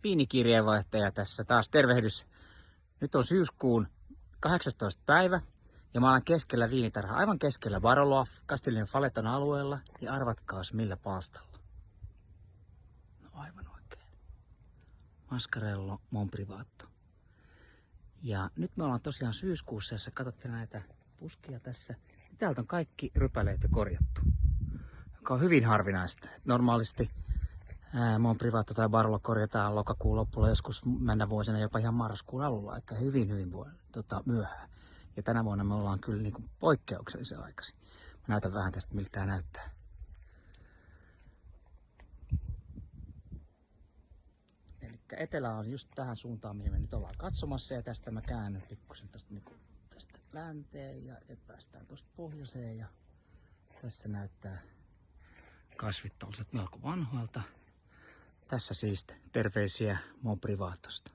viinikirjeenvaihtaja tässä taas. Tervehdys. Nyt on syyskuun 18. päivä ja mä olen keskellä viinitarhaa, aivan keskellä Barolo Castillon Faleton alueella. Ja arvatkaas millä palstalla. No aivan oikein. Mascarello Monprivato. Ja nyt me ollaan tosiaan syyskuussa, jos katsotte näitä puskia tässä. Täältä on kaikki rypäleet jo korjattu, joka on hyvin harvinaista. Normaalisti Monprivato tai Barolo korjataan lokakuun lopulla, joskus mennä vuosina jopa ihan marraskuun alulla, eikä hyvin myöhään. Ja tänä vuonna me ollaan kyllä niin kuin poikkeuksellisen aikaisin. Mä näytän vähän tästä, miltä tää näyttää. Elikkä etelä on just tähän suuntaan, mihin me nyt ollaan katsomassa, ja tästä mä käännyn pikkusen tästä länteen ja päästään tuosta pohjoiseen, ja tässä näyttää kasvit melko vanhoilta. Tässä siis terveisiä Monprivatosta.